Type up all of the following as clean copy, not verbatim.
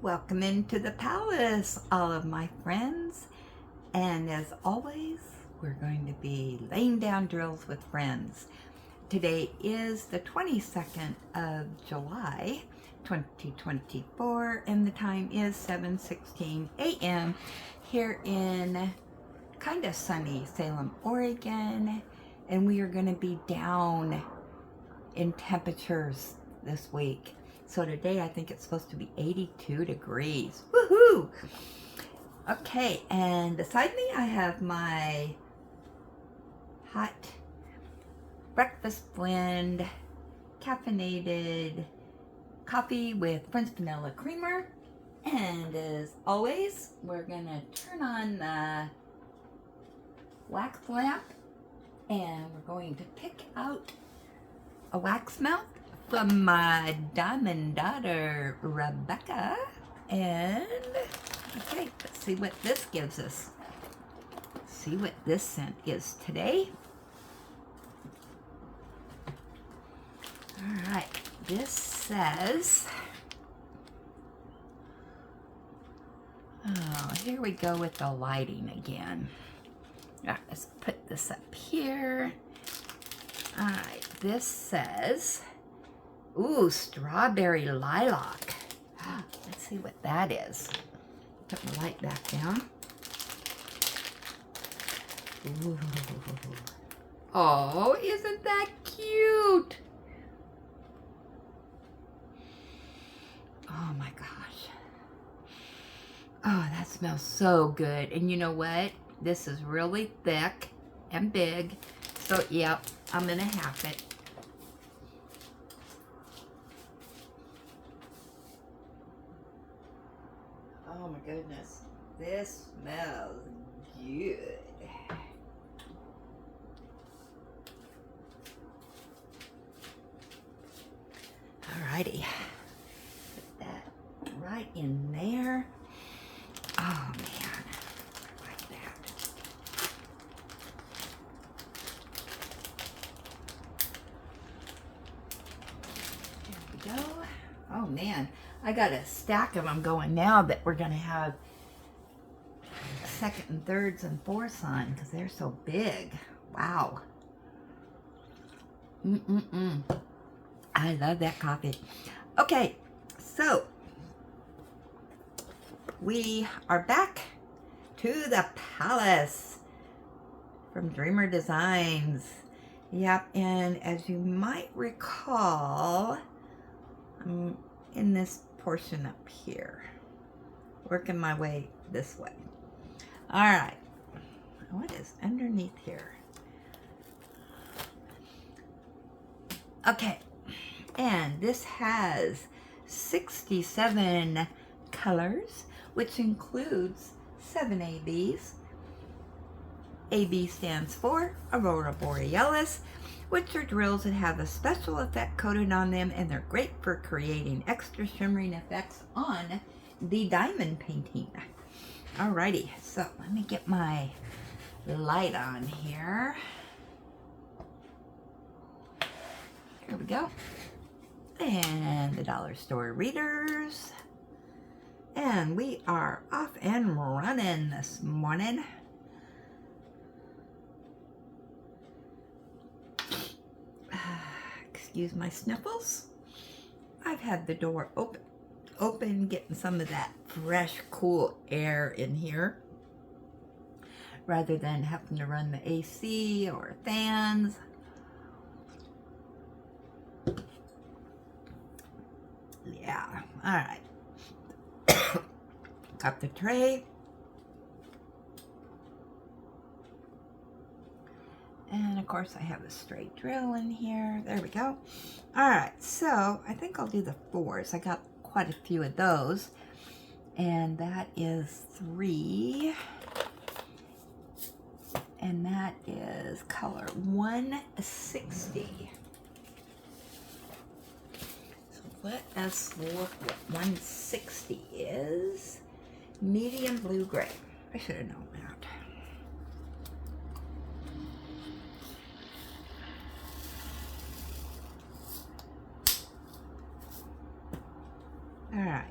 Welcome into the palace, all of my friends. And as always, we're going to be laying down drills with friends. Today is the 22nd of July, 2024, and the time is 7:16 a.m. here in kind of sunny Salem, Oregon. And we are going to be down in temperatures this week. So today I think it's supposed to be 82 degrees. Woohoo! Okay, and beside me I have my hot breakfast blend caffeinated coffee with French vanilla creamer. And as always, we're gonna turn on the wax lamp and we're going to pick out a wax melt from my diamond daughter, Rebecca. And, okay, let's see what this gives us. See what this scent is today. All right, this says, oh, here we go with the lighting again. All right, let's put this up here. All right, this says, ooh, strawberry lilac. Let's see what that is. Put the light back down. Ooh. Oh, isn't that cute? Oh my gosh. Oh, that smells so good. And you know what? This is really thick and big. So, yep, I'm gonna have it. Oh my goodness, this smells good. Alrighty, put that right in there. Oh man, I like that. There we go. Oh man, I got a stack of them going now that we're going to have second and thirds and fourths on because they're so big. Wow. I love that coffee. Okay, so we are back to the palace from Dreamer Designs. Yep, and as you might recall, I'm in this portion up here, working my way this way. All right, what is underneath here? Okay, and this has 67 colors, which includes 7 ABs. AB stands for Aurora Borealis, which are drills that have a special effect coated on them, and they're great for creating extra shimmering effects on the diamond painting. Alrighty, so let me get my light on here. Here we go. And the dollar store readers. And we are off and running this morning. Excuse my sniffles. I've had the door open, getting some of that fresh, cool air in here, rather than having to run the AC or fans. Yeah, all right. Got the tray. And of course I have a straight drill in here. There we go. All right, so I think I'll do the fours. I got quite a few of those. And that is 3. And that is color 160. So let us look what 160 is. Medium blue gray. I should have known that. All right.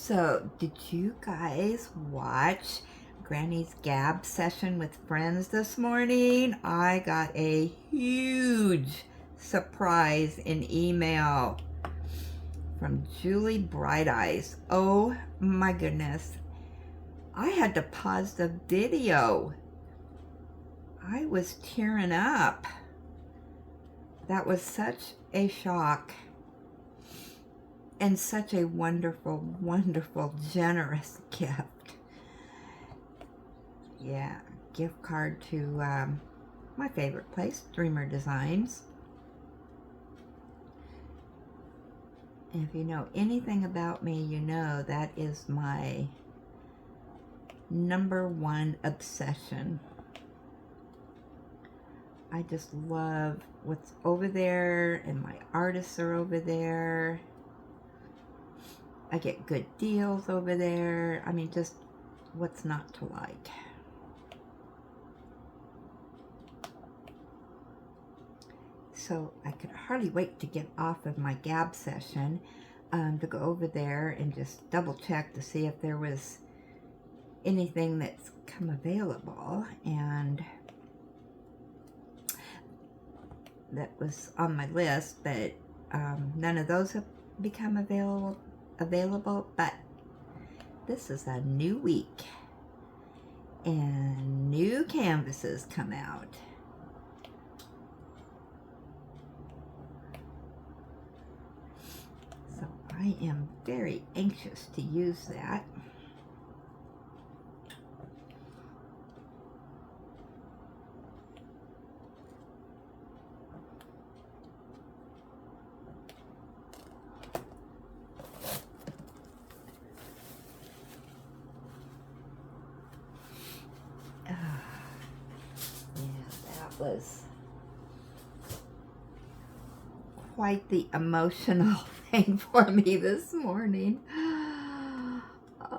So, did you guys watch Granny's Gab session with friends this morning? I got a huge surprise in email from Julie Bright Eyes. Oh my goodness. I had to pause the video. I was tearing up. That was such a shock. And such a wonderful, wonderful, generous gift. Yeah, gift card to my favorite place, Dreamer Designs. And if you know anything about me, you know that is my #1 obsession. I just love what's over there, and my artists are over there. I get good deals over there. I mean, just what's not to like. So I could hardly wait to get off of my Gab session to go over there and just double check to see if there was anything that's come available. And that was on my list, but none of those have become available, but this is a new week and new canvases come out. So I am very anxious to use that. Was quite the emotional thing for me this morning.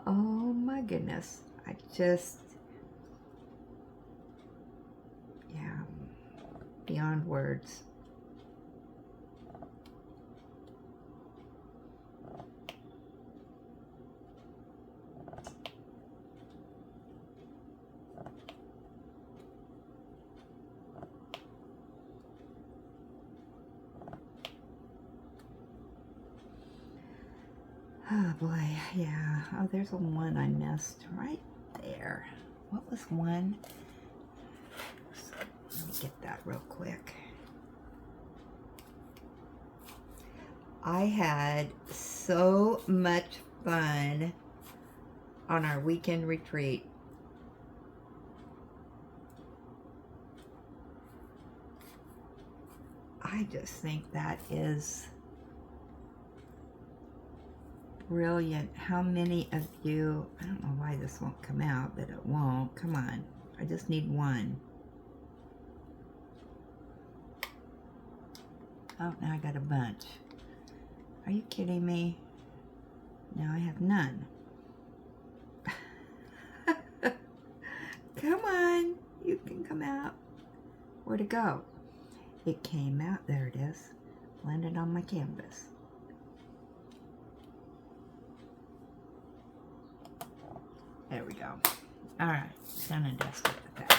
Oh my goodness. I just, yeah, beyond words. Oh boy, yeah. Oh, there's a one I missed right there. What was one? Let me get that real quick. I had so much fun on our weekend retreat. I just think that is brilliant. How many of you, I don't know why this won't come out, but it won't. Come on. I just need one. Oh, now I got a bunch. Are you kidding me? Now I have none. Come on. You can come out. Where'd it go? It came out. There it is. Landed on my canvas. There we go. All right, done and dusted with that.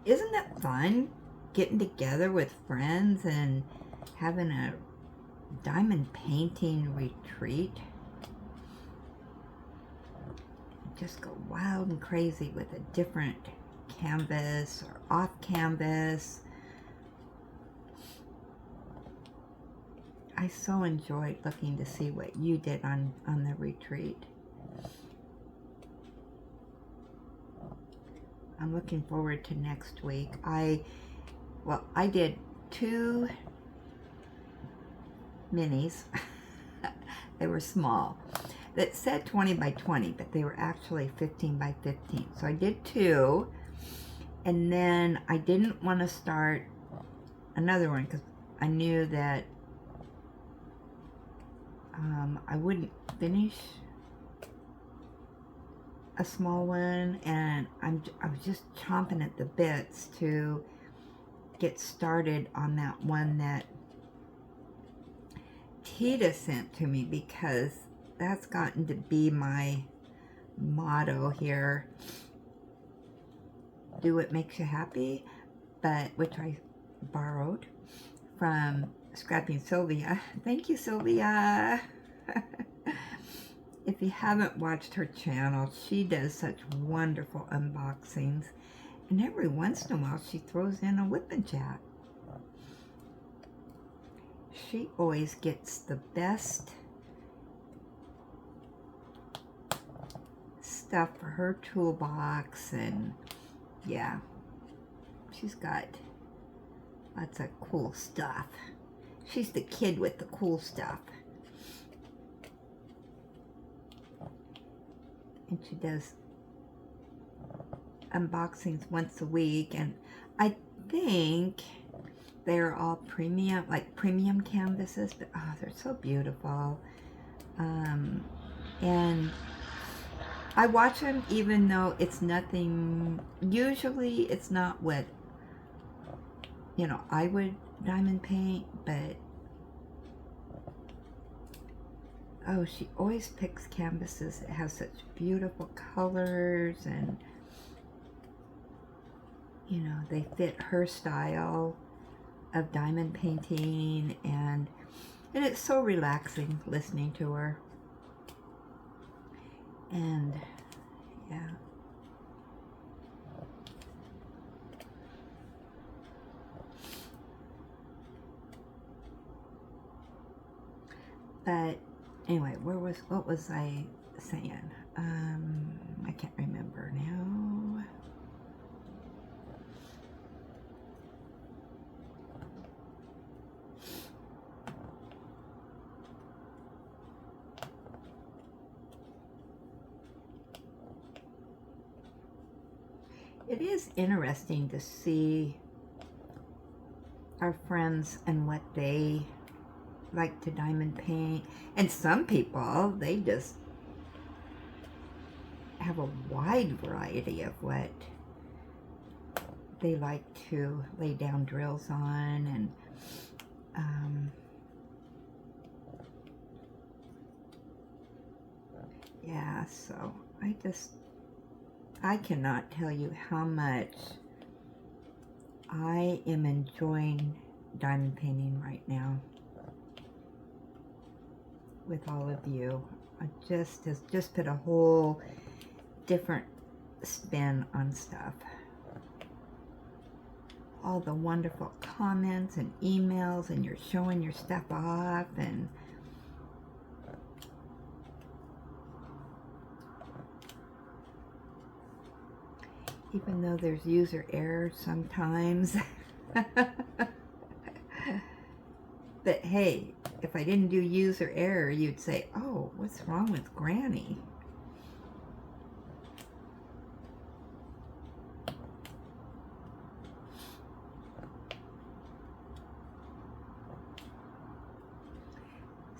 Isn't that fun? Getting together with friends and having a diamond painting retreat. Just go wild and crazy with a different canvas or off canvas. I so enjoyed looking to see what you did on the retreat. I'm looking forward to next week. I did 2 minis. They were small. That said 20 by 20, but they were actually 15 by 15. So I did 2, and then I didn't want to start another one because I knew that I wouldn't finish a small one, and I was just chomping at the bits to get started on that one that Anita sent to me, because that's gotten to be my motto here. Do what makes you happy, but which I borrowed from Scrapping Sylvia. Thank you, Sylvia. If you haven't watched her channel, she does such wonderful unboxings, and every once in a while she throws in a Wip and Chat. She always gets the best stuff for her toolbox, and yeah, she's got lots of cool stuff. She's the kid with the cool stuff. And she does unboxings once a week, and I think they're all premium, like premium canvases, but oh, they're so beautiful. And I watch them even though it's nothing, usually it's not what, you know, I would diamond paint, but oh, she always picks canvases that have such beautiful colors, and you know, they fit her style of diamond painting, and it's so relaxing listening to her. And yeah, but anyway, what was I saying? I can't remember now. It is interesting to see our friends and what they like to diamond paint. And some people, they just have a wide variety of what they like to lay down drills on. And yeah, so I cannot tell you how much I am enjoying diamond painting right now with all of you. I just put a whole different spin on stuff. All the wonderful comments and emails, and you're showing your stuff off, and even though there's user error sometimes. But hey, if I didn't do user error, you'd say, oh, what's wrong with Granny?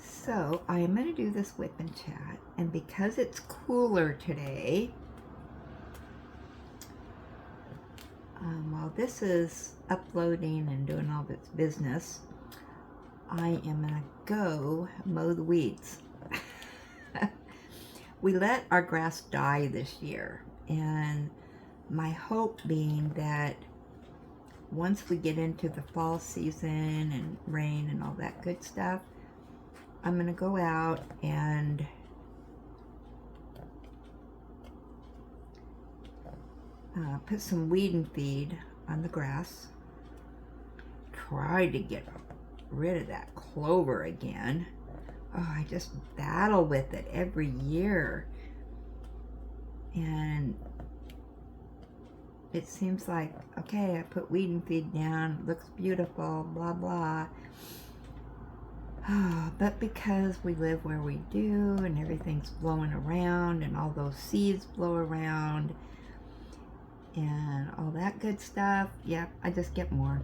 So I am going to do this Wip and Chat, and because it's cooler today, while this is uploading and doing all its business, I am going to go mow the weeds. We let our grass die this year, and my hope being that once we get into the fall season and rain and all that good stuff, I'm going to go out and put some weed and feed on the grass. Try to get rid of that clover again. Oh, I just battle with it every year. And it seems like, okay, I put weed and feed down, it looks beautiful, blah, blah. But because we live where we do, and everything's blowing around, and all those seeds blow around, and all that good stuff, yep, I just get more.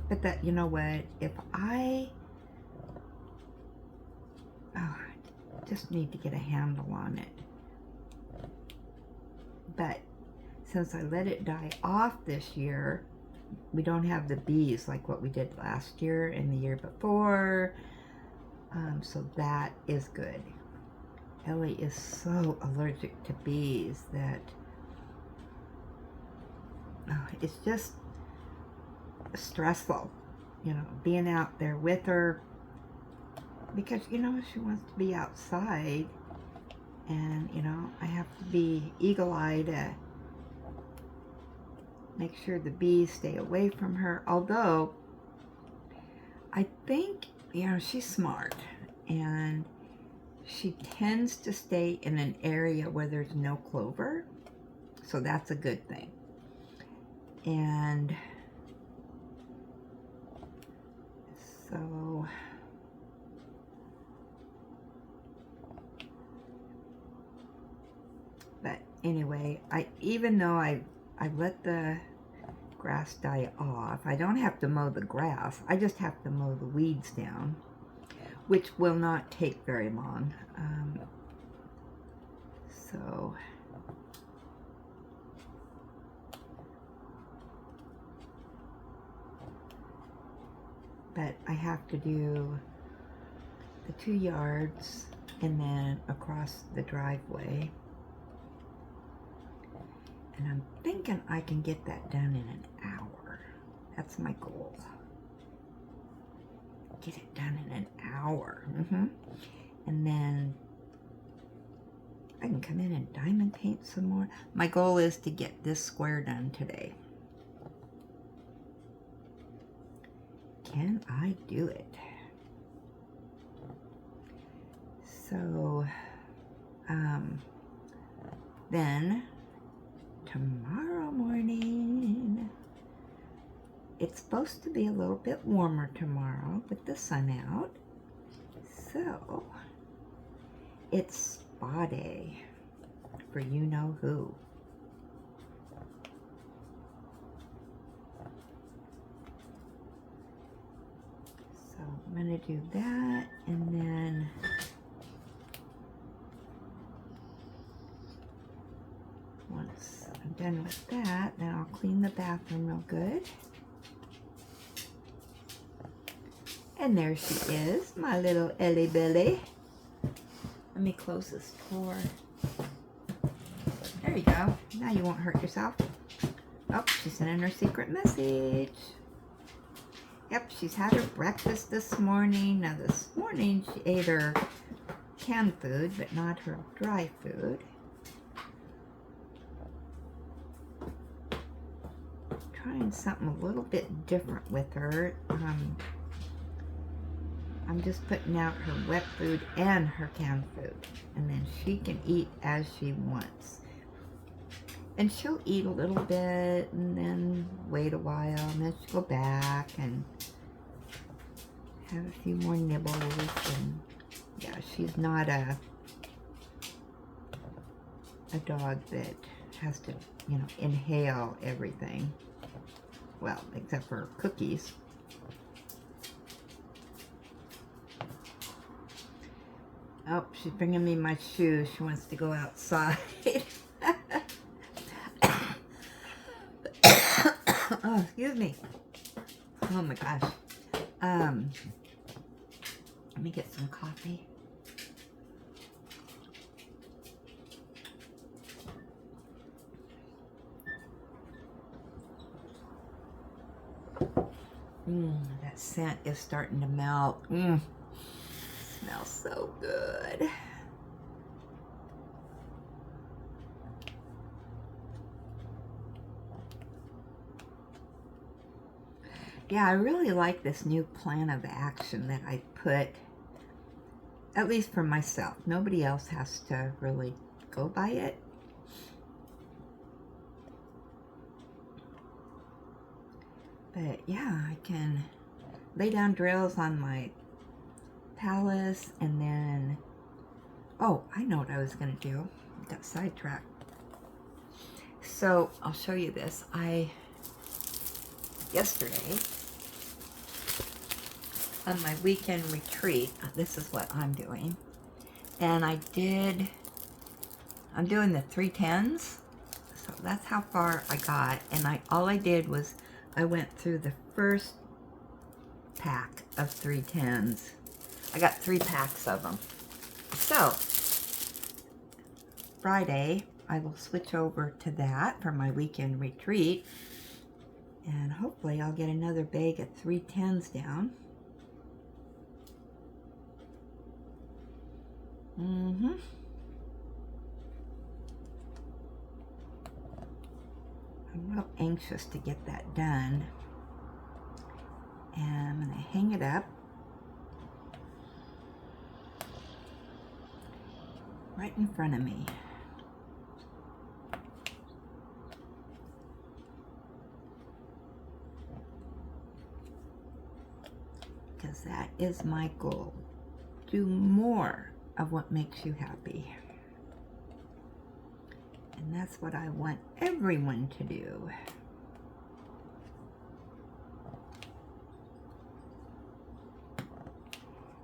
But that, you know what, if I just need to get a handle on it. But since I let it die off this year, we don't have the bees like what we did last year and the year before. So that is good. Ellie is so allergic to bees that it's just stressful, you know, being out there with her, because, you know, she wants to be outside, and, you know, I have to be eagle-eyed to make sure the bees stay away from her. Although I think, you know, she's smart, and she tends to stay in an area where there's no clover, so that's a good thing. And so but anyway, even though I let the grass die off, I don't have to mow the grass. I just have to mow the weeds down, which will not take very long. So but I have to do the 2 yards and then across the driveway. And I'm thinking I can get that done in an hour. That's my goal. Get it done in an hour. And then I can come in and diamond paint some more. My goal is to get this square done today. Can I do it? So, then tomorrow morning, it's supposed to be a little bit warmer tomorrow with the sun out. So, it's spa day for you know who. So I'm gonna do that, and then once I'm done with that, then I'll clean the bathroom real good. And there she is, my little Ellie Billy. Let me close this door. There you go. Now you won't hurt yourself. Oh, she's sending her secret message. Yep, she's had her breakfast this morning. Now this morning she ate her canned food, but not her dry food. Trying something a little bit different with her. I'm just putting out her wet food and her canned food, and then she can eat as she wants. And she'll eat a little bit and then wait a while, and then she'll go back and have a few more nibbles. And yeah, she's not a dog that has to, you know, inhale everything. Well, except for cookies. Oh, she's bringing me my shoes. She wants to go outside. Oh, excuse me. Oh my gosh. Let me get some coffee. That scent is starting to melt. Smells so good. Yeah, I really like this new plan of action that I put, at least for myself. Nobody else has to really go by it. But yeah, I can lay down drills on my palace, and then, oh, I know what I was going to do. I got sidetracked. So I'll show you this. Yesterday, on my weekend retreat, this is what I'm doing. And I'm doing the 310s. So that's how far I got. And all I did was I went through the first pack of 310s I got 3 packs of them. So, Friday, I will switch over to that for my weekend retreat. And hopefully I'll get another bag of 310s down. I'm real anxious to get that done. And I'm going to hang it up right in front of me. Because that is my goal. Do more of what makes you happy. And that's what I want everyone to do.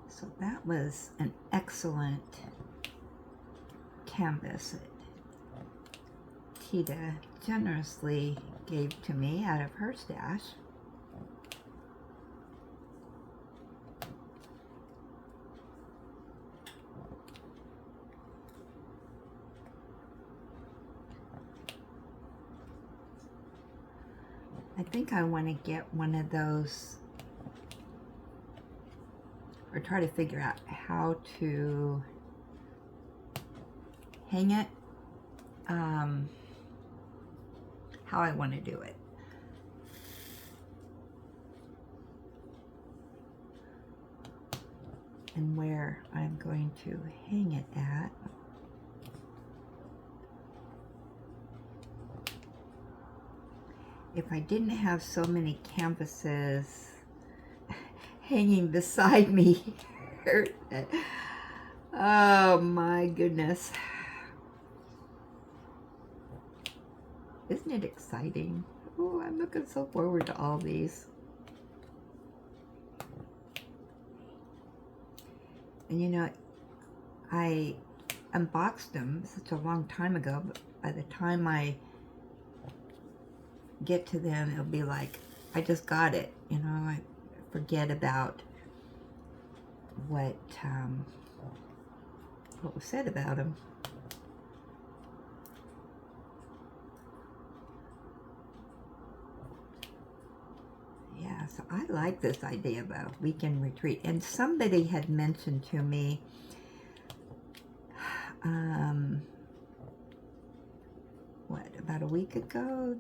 So that was an excellent canvas that Tita generously gave to me out of her stash. I think I want to get one of those, or try to figure out how to hang it, how I want to do it. And where I'm going to hang it at. If I didn't have so many canvases hanging beside me here, oh my goodness. Isn't it exciting? Oh, I'm looking so forward to all these. And you know, I unboxed them such a long time ago, but by the time I get to them, it'll be like, I just got it. You know, I forget about what was said about them. Yeah, so I like this idea of a weekend retreat. And somebody had mentioned to me, about a week ago,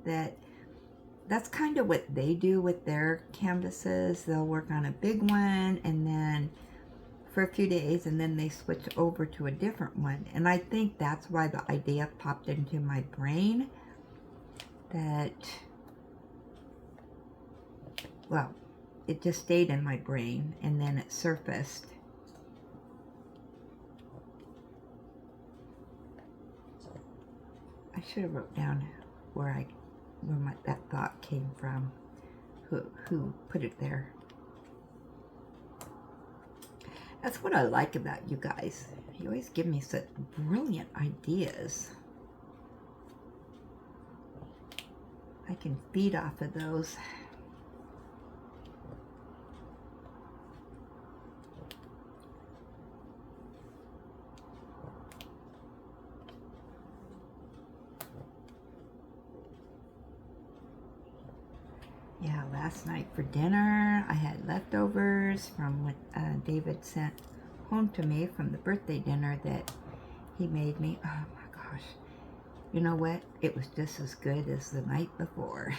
that's kind of what they do with their canvases. They'll work on a big one and then for a few days, and then they switch over to a different one. And I think that's why the idea popped into my brain, that, well, it just stayed in my brain and then it surfaced. I should have wrote down where that thought came from, who put it there. That's what I like about you guys. You always give me such brilliant ideas. I can feed off of those. Yeah, last night for dinner, I had leftovers from what David sent home to me from the birthday dinner that he made me. Oh my gosh. You know what? It was just as good as the night before.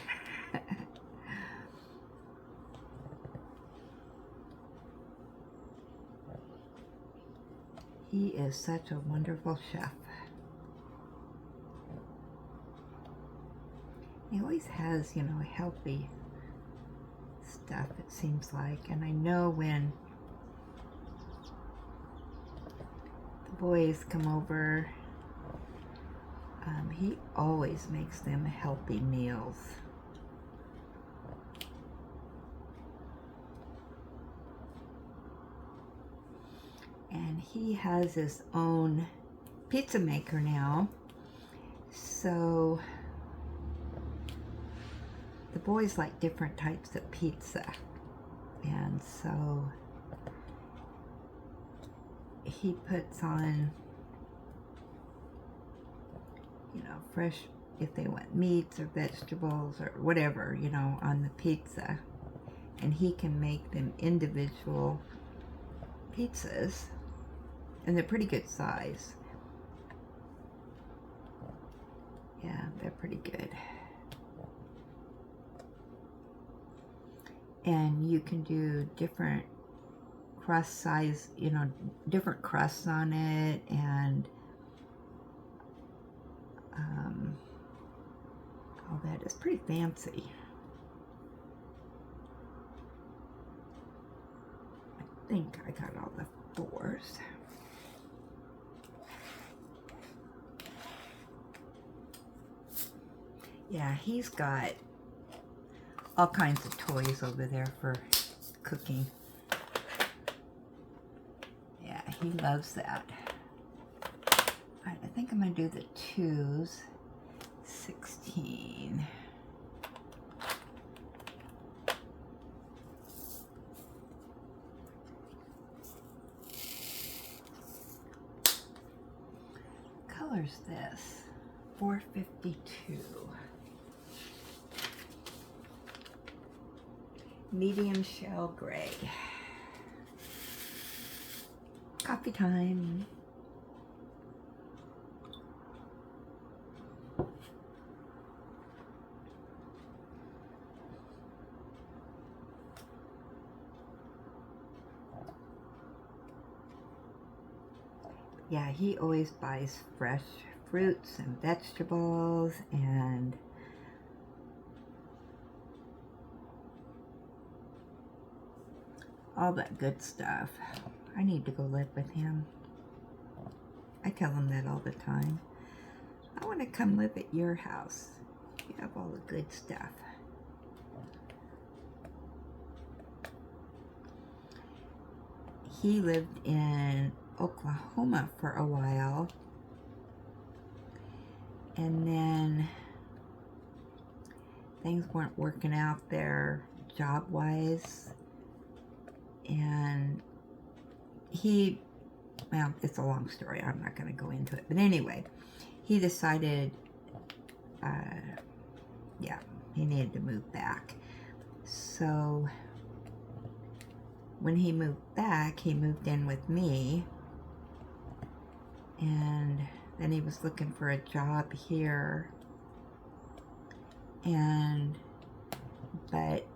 He is such a wonderful chef. He always has, you know, healthy stuff, it seems like. And I know when the boys come over, he always makes them healthy meals. And he has his own pizza maker now, so the boys like different types of pizza, and so he puts on, you know, fresh, if they want meats or vegetables or whatever, you know, on the pizza. And he can make them individual pizzas, and they're pretty good size. Yeah, they're pretty good. And you can do different crust size, you know, different crusts on it, and all that is pretty fancy. I think I got all the 4s. Yeah, he's got all kinds of toys over there for cooking. Yeah, he loves that. Alright, I think I'm going to do the 2s. 16. Color's this? 452. Medium shell gray. Coffee time. Yeah, he always buys fresh fruits and vegetables and all that good stuff. I need to go live with him. I tell him that all the time. I want to come live at your house. You have all the good stuff. He lived in Oklahoma for a while, and then things weren't working out there job-wise, and he, well, it's a long story, I'm not going to go into it, but anyway, he decided, yeah, he needed to move back. So when he moved back, he moved in with me, and then he was looking for a job here, but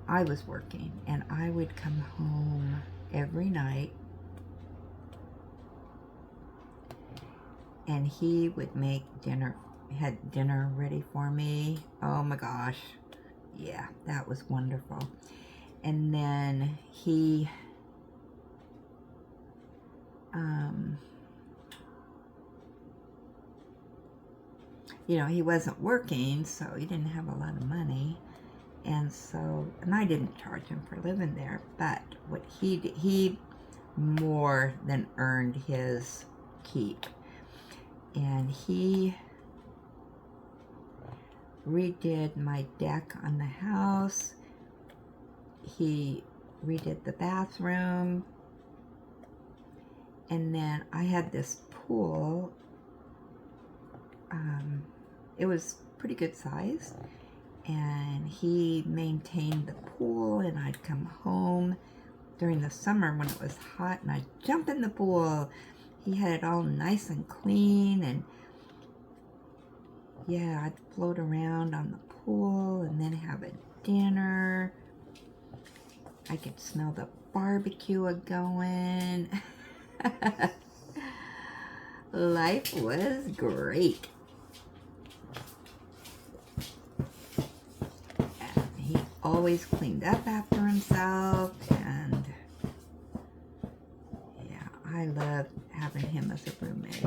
I was working, and I would come home every night, and he would make dinner, had dinner ready for me. Oh my gosh, yeah, that was wonderful. And then he you know, he wasn't working, so he didn't have a lot of money, and so, and I didn't charge him for living there, but what he did, he more than earned his keep, and he redid my deck on the house. He redid the bathroom, and then I had this pool. It was pretty good size, and he maintained the pool, and I'd come home during the summer when it was hot, and I'd jump in the pool. He had it all nice and clean, and yeah, I'd float around on the pool and then have a dinner. I could smell the barbecue a-going. Life was great. And he always cleaned up after himself, and yeah, I loved having him as a roommate.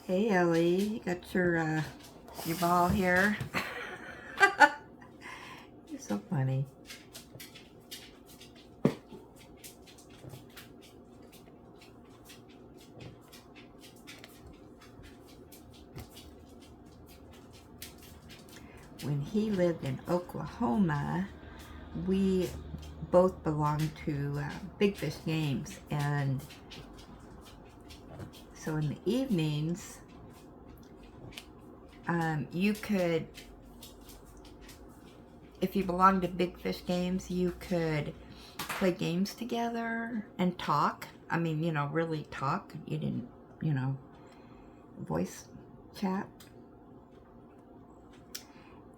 Hey Ellie, you got your ball here. You're so funny. when he lived in Oklahoma, we both belonged to Big Fish Games, and so in the evenings, you could, if you belonged to Big Fish Games, you could play games together and talk. I mean, you know, really talk. You didn't, you know, voice chat.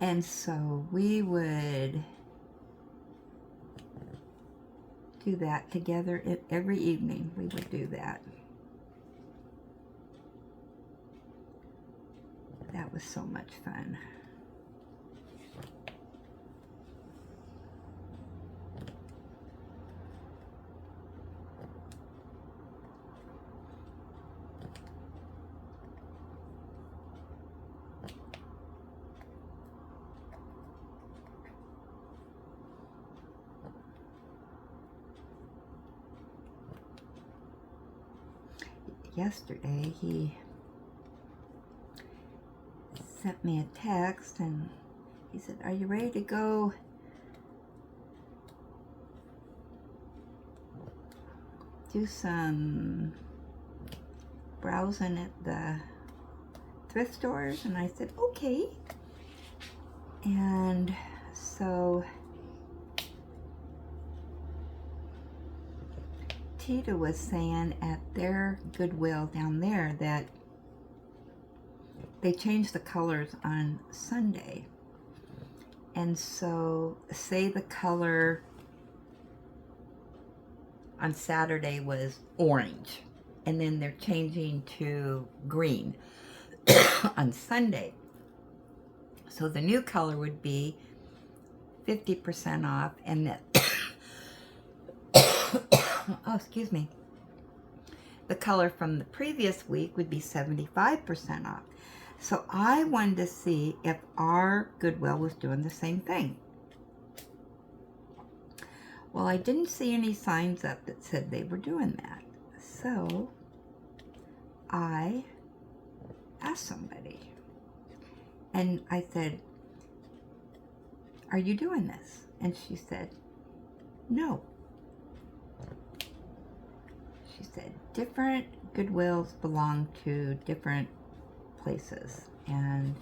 And so we would do that together every evening. We would do that. That was so much fun. Yesterday, he sent me a text and he said, "Are you ready to go do some browsing at the thrift stores?" And I said, "Okay." And so Tita was saying at their Goodwill down there that they changed the colors on Sunday. And so say the color on Saturday was orange, and then they're changing to green on Sunday. So the new color would be 50% off, and that oh, excuse me. The color from the previous week would be 75% off. So I wanted to see if our Goodwill was doing the same thing. Well, I didn't see any signs up that said they were doing that. So I asked somebody, and I said, "Are you doing this?" And she said, "No." She said, different Goodwills belong to different places. And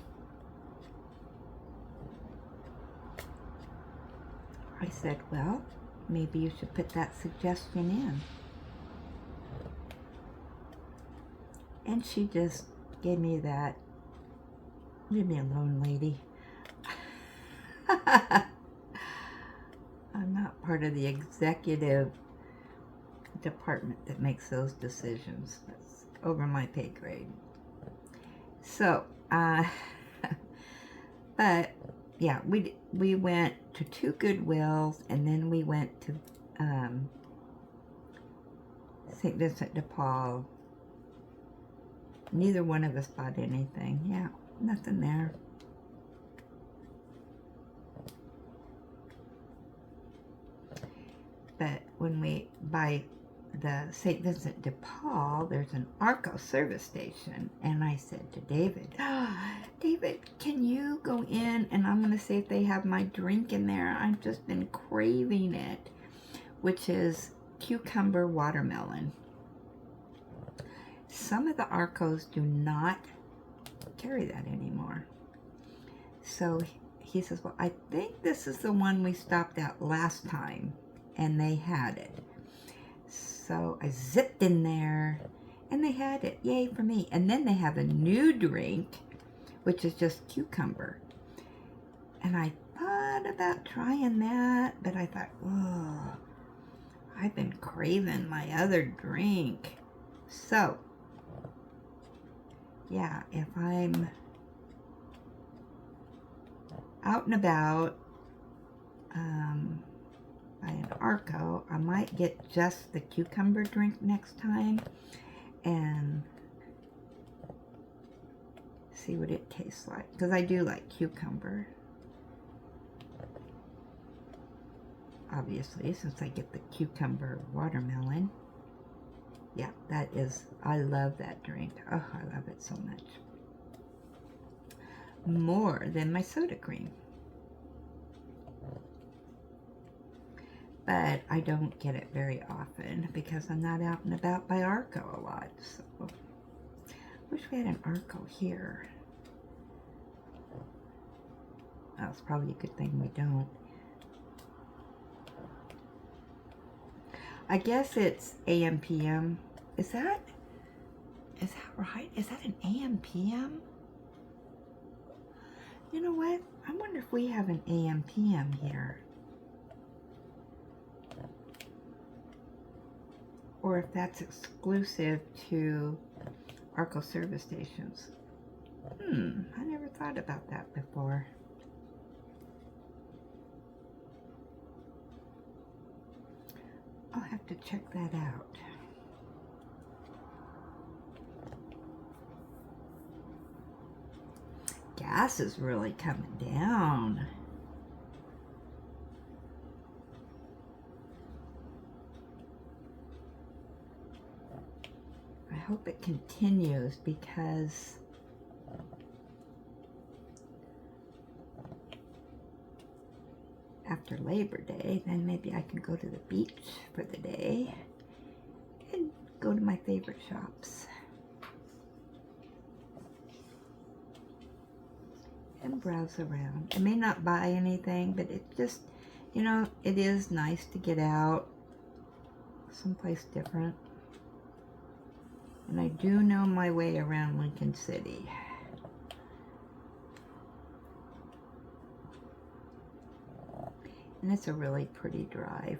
I said, "Well, maybe you should put that suggestion in." And she just gave me that, "Leave me alone, lady." I'm not part of the executive department that makes those decisions. That's over my pay grade. So, but yeah, we went to 2 Goodwills, and then we went to St. Vincent de Paul. Neither one of us bought anything. Yeah, nothing there. But when we buy the St. Vincent de Paul, there's an Arco service station. And I said to David, "David, can you go in and I'm going to see if they have my drink in there? I've just been craving it," which is cucumber watermelon. Some of the Arcos do not carry that anymore. So he says, "Well, I think this is the one we stopped at last time, and they had it." So I zipped in there, and they had it. Yay for me. And then they have a new drink, which is just cucumber. And I thought about trying that, but I thought, oh, I've been craving my other drink. So, yeah, if I'm out and about, by an Arco, I might get just the cucumber drink next time and see what it tastes like, because I do like cucumber, obviously, since I get the cucumber watermelon. Yeah, that is, I love that drink. Oh, I love it so much. more than my soda cream. But I don't get it very often because I'm not out and about by Arco a lot. So, wish we had an Arco here. That's probably a good thing we don't. I guess it's AM PM. Is that right? Is that an AM PM? You know what? I wonder if we have an AM PM here. Or if that's exclusive to Arco service stations. I never thought about that before. I'll have to check that out. Gas is really coming down. I hope it continues because after Labor Day, then maybe I can go to the beach for the day and go to my favorite shops and browse around. I may not buy anything, but it just, you know, it is nice to get out someplace different. And I do know my way around Lincoln City. And it's a really pretty drive.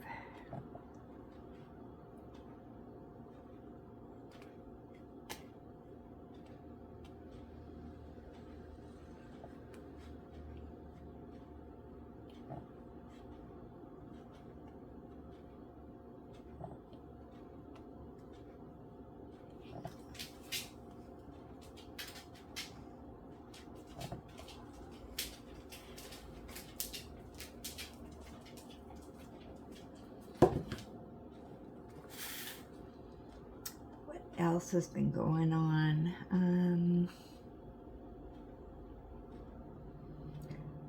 Else has been going on.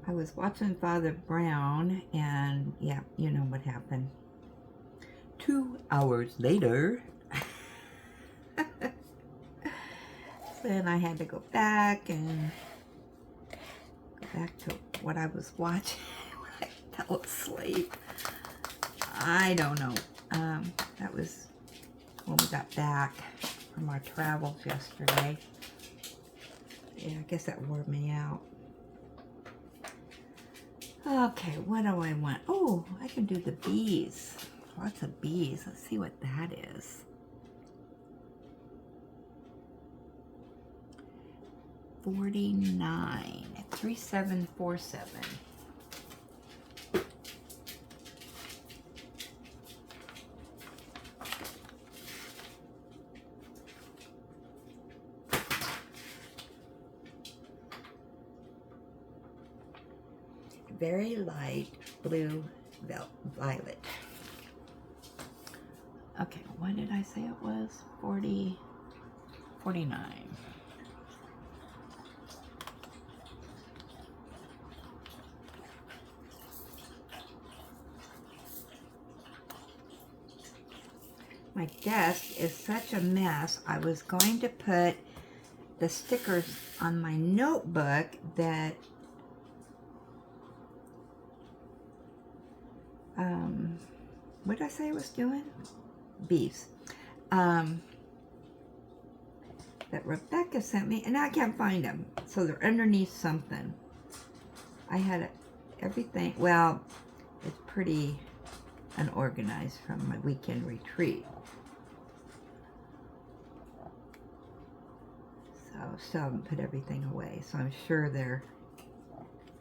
I was watching Father Brown, and yeah, you know what happened. 2 hours later, then I had to go back and go back to what I was watching when I fell asleep. I don't know. That was when we got back from our travels yesterday. Yeah, I guess that wore me out. Okay, what do I want? Oh, I can do the bees. Lots of bees. Let's see what that is. 49, 3747. Very light blue violet. Okay, what did I say it was? 40, 49. My desk is such a mess. I was going to put the stickers on my notebook that what did I say I was doing? Bees. That Rebecca sent me, and now I can't find them. So they're underneath something. I had everything. Well, it's pretty unorganized from my weekend retreat. So still haven't put everything away. So I'm sure they're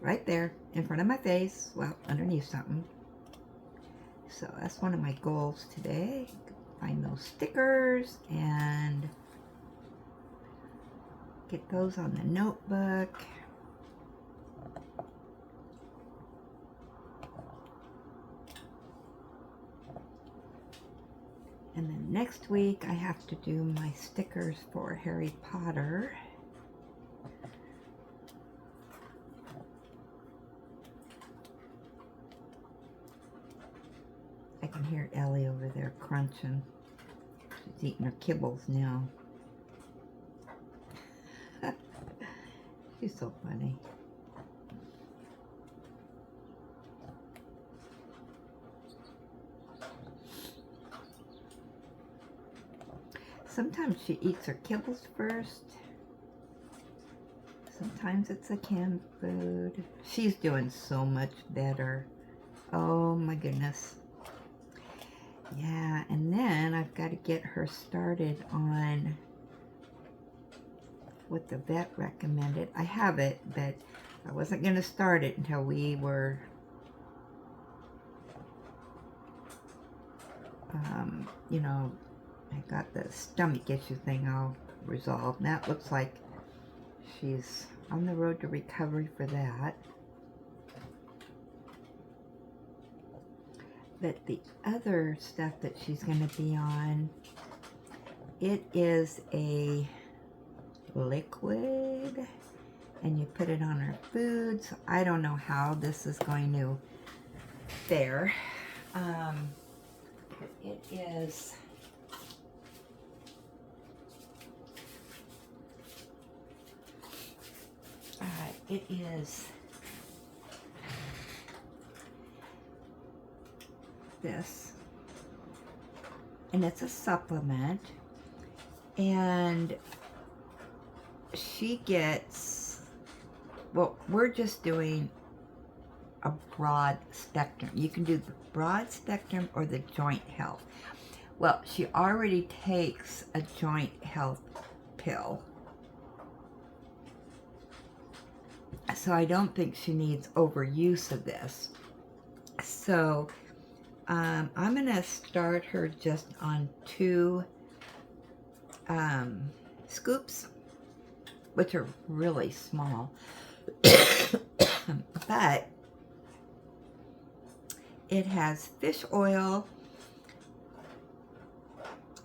right there in front of my face. Well, underneath something. So that's one of my goals today. Find those stickers and get those on the notebook. And then next week I have to do my stickers for Harry Potter. can hear Ellie over there crunching. She's eating her kibbles now. She's so funny. Sometimes she eats her kibbles first. Sometimes it's a canned food. She's doing so much better. Oh my goodness. Yeah, and then I've got to get her started on what the vet recommended. I have it, but I wasn't going to start it until we were you know, I got the stomach issue thing all resolved. Now it looks like she's on the road to recovery for that. But the other stuff that she's going to be on, it is a liquid, and you put it on her food. So I don't know how this is going to fare. It is this, and it's a supplement, and she gets, well, we're just doing a broad spectrum. You can do the broad spectrum or the joint health. Well, she already takes a joint health pill, so I don't think she needs overuse of this. So I'm going to start her just on 2 scoops, which are really small. But it has fish oil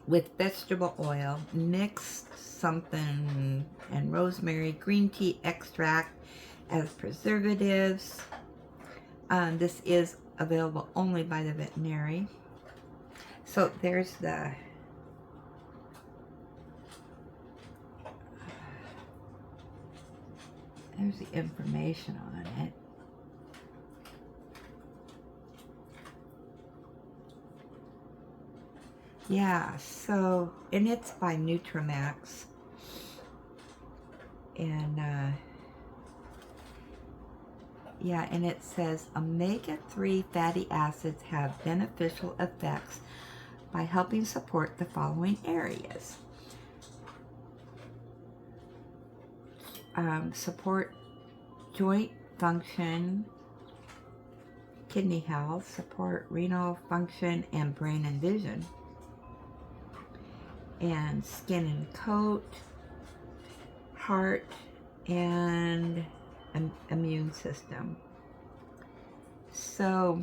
with vegetable oil, mixed something, and rosemary, green tea extract as preservatives. This is available only by the veterinary. So there's the information on it. Yeah, so, and it's by Nutramax. And, yeah, and it says omega-3 fatty acids have beneficial effects by helping support the following areas. Support joint function, kidney health, support renal function and brain and vision, and skin and coat, heart, and immune system. So,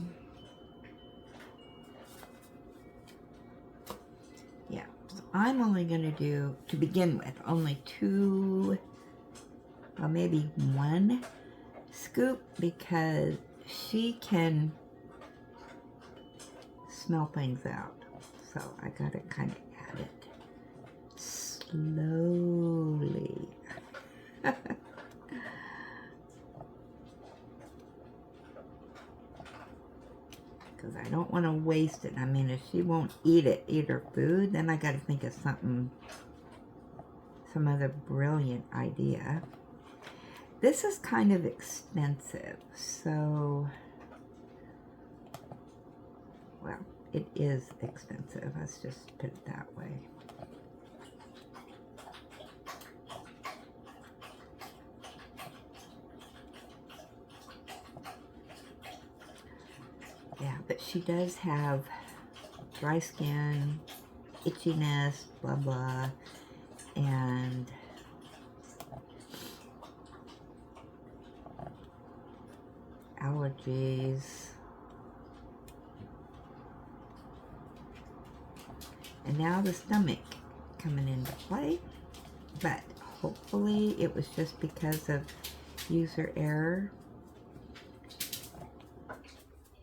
yeah, so I'm only going to do, to begin with, only 2, well, maybe 1 scoop, because she can smell things out. So I got to kind of add it slowly. Because I don't want to waste it. I mean, if she won't eat her food, then I got to think of something, some other brilliant idea. This is kind of expensive, so, well, it is expensive. Let's just put it that way. Yeah, but she does have dry skin, itchiness, blah, blah, and allergies. And now the stomach coming into play, but hopefully it was just because of user error.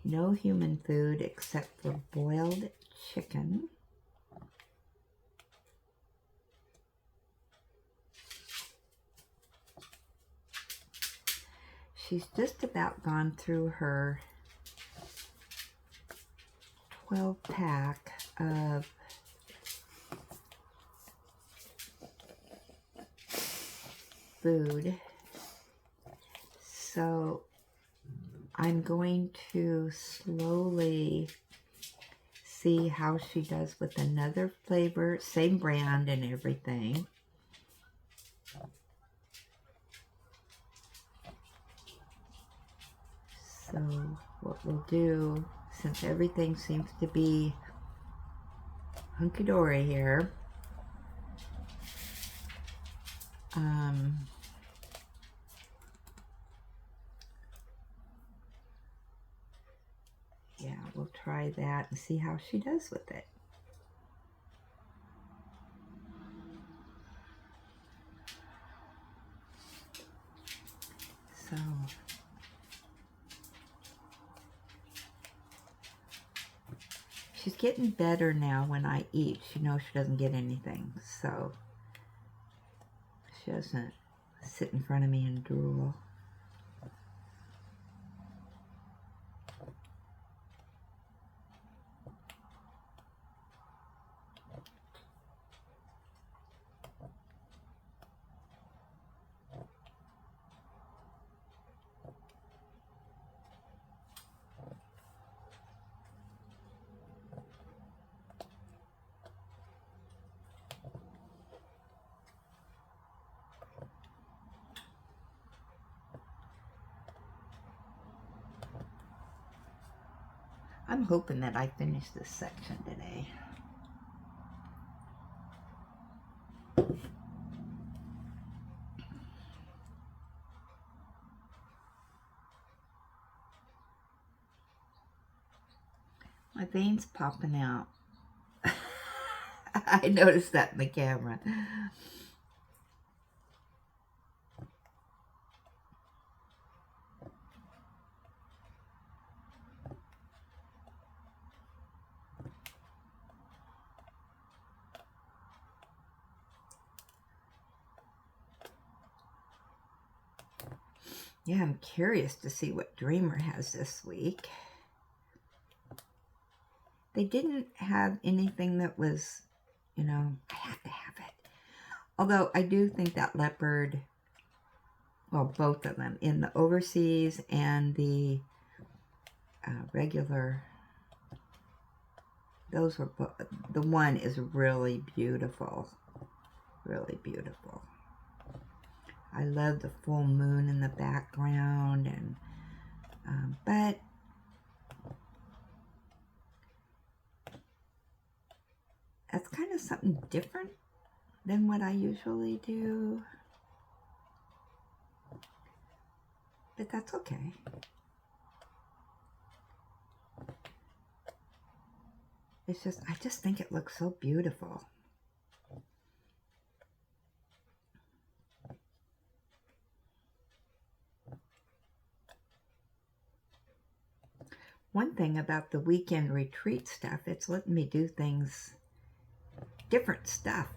No human food except for boiled chicken. She's just about gone through her 12-pack of food. So I'm going to slowly see how she does with another flavor, same brand and everything. So what we'll do, since everything seems to be hunky-dory here, yeah, we'll try that and see how she does with it. So she's getting better now when I eat. She knows she doesn't get anything, so she doesn't sit in front of me and drool. I'm hoping that I finish this section today. My veins popping out. I noticed that in the camera. Yeah, I'm curious to see what Dreamer has this week. They didn't have anything that was, you know, I have to have it. Although I do think that leopard, well, both of them, in the overseas and the regular, those were, the one is really beautiful. Really beautiful. I love the full moon in the background, and but that's kind of something different than what I usually do. But that's okay. It's just, I just think it looks so beautiful. One thing about the weekend retreat stuff, it's letting me do things, different stuff.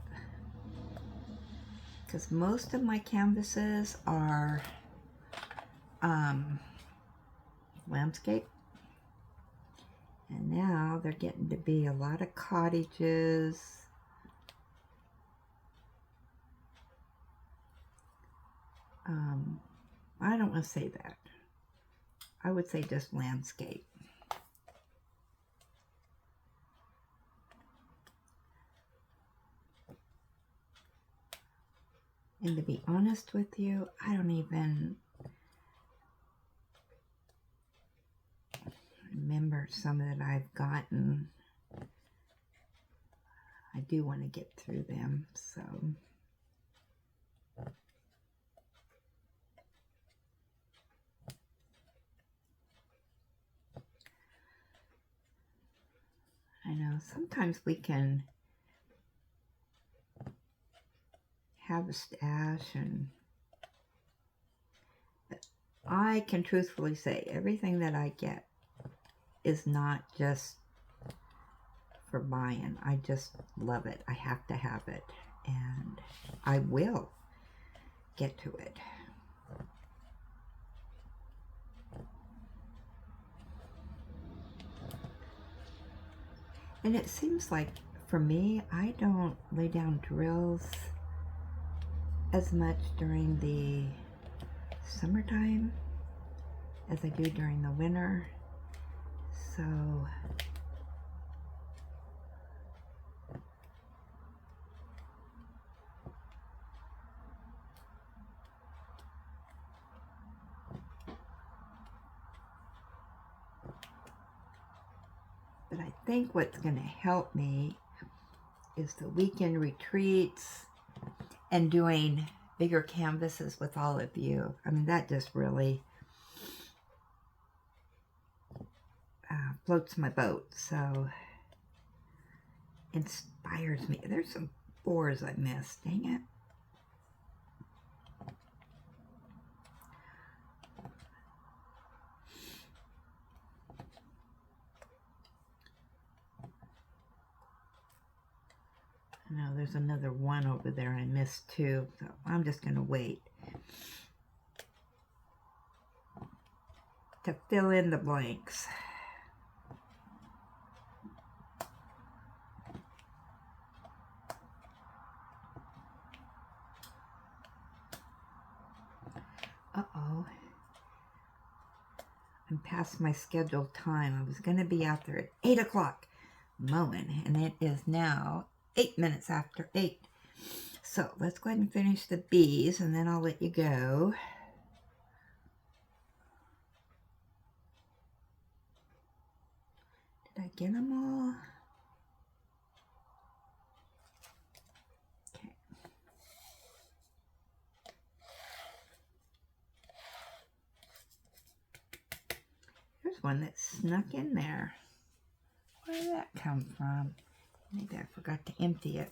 Because most of my canvases are landscape. And now they're getting to be a lot of cottages. I don't want to say that. I would say just landscape. And to be honest with you, I don't even remember some that I've gotten. I do want to get through them, so. I know, sometimes we can have a stash, and I can truthfully say everything that I get is not just for buying. I just love it. I have to have it, and I will get to it. And it seems like for me, I don't lay down drills as much during the summertime as I do during the winter. So but I think what's going to help me is the weekend retreats and doing bigger canvases with all of you. I mean, that just really floats my boat. So inspires me. There's some fours I missed. Dang it. No, there's another one over there. I missed two, so I'm just going to wait to fill in the blanks. Uh-oh. I'm past my scheduled time. I was going to be out there at 8 o'clock mowing, and it is now 8 minutes after 8. So let's go ahead and finish the bees, and then I'll let you go. Did I get them all? Okay. There's one that snuck in there. Where did that come from? Maybe I forgot to empty it.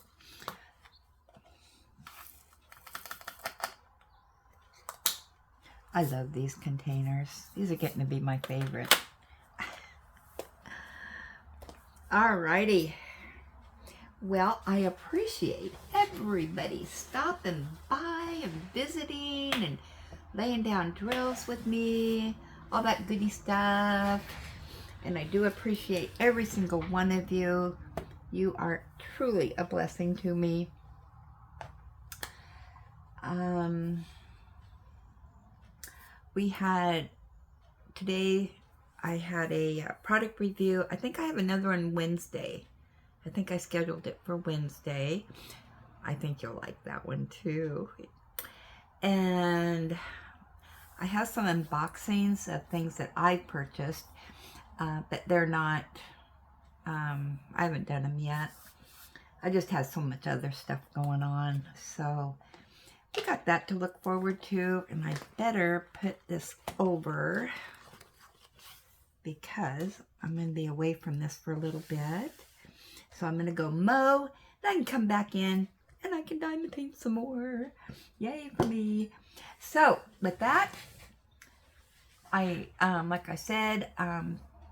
I love these containers. These are getting to be my favorite. Alrighty. Well, I appreciate everybody stopping by and visiting and laying down drills with me, all that goody stuff. And I do appreciate every single one of you. You are truly a blessing to me. We had, today I had a product review. I think I have another on Wednesday. I think I scheduled it for Wednesday. I think you'll like that one too. And I have some unboxings of things that I purchased, but they're not, I haven't done them yet. I just have so much other stuff going on. So we got that to look forward to, and I better put this over because I'm going to be away from this for a little bit. So I'm going to go mow, then I can come back in and I can diamond paint some more. Yay for me. So with that, like I said,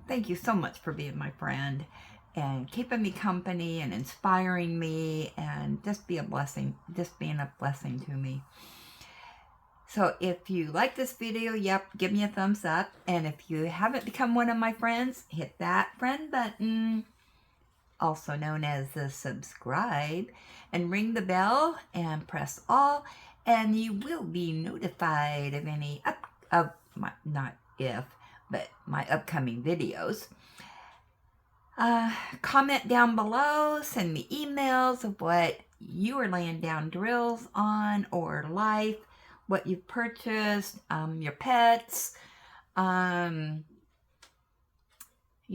thank you so much for being my friend and keeping me company and inspiring me and just being a blessing to me. So if you like this video, give me a thumbs up. And if you haven't become one of my friends, hit that friend button, also known as the subscribe, and ring the bell and press all, and you will be notified of any my upcoming videos. Comment down below, send me emails of what you are laying down drills on or life, what you've purchased, your pets, you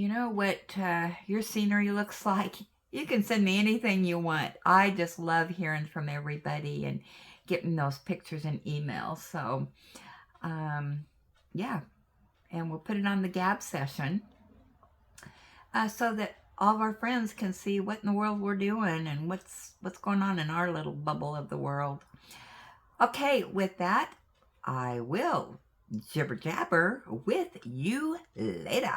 know, what your scenery looks like. You can send me anything you want. I just love hearing from everybody and getting those pictures and emails. So, yeah, and we'll put it on the Gab session. So that all of our friends can see what in the world we're doing and what's going on in our little bubble of the world. Okay, with that, I will jibber jabber with you later.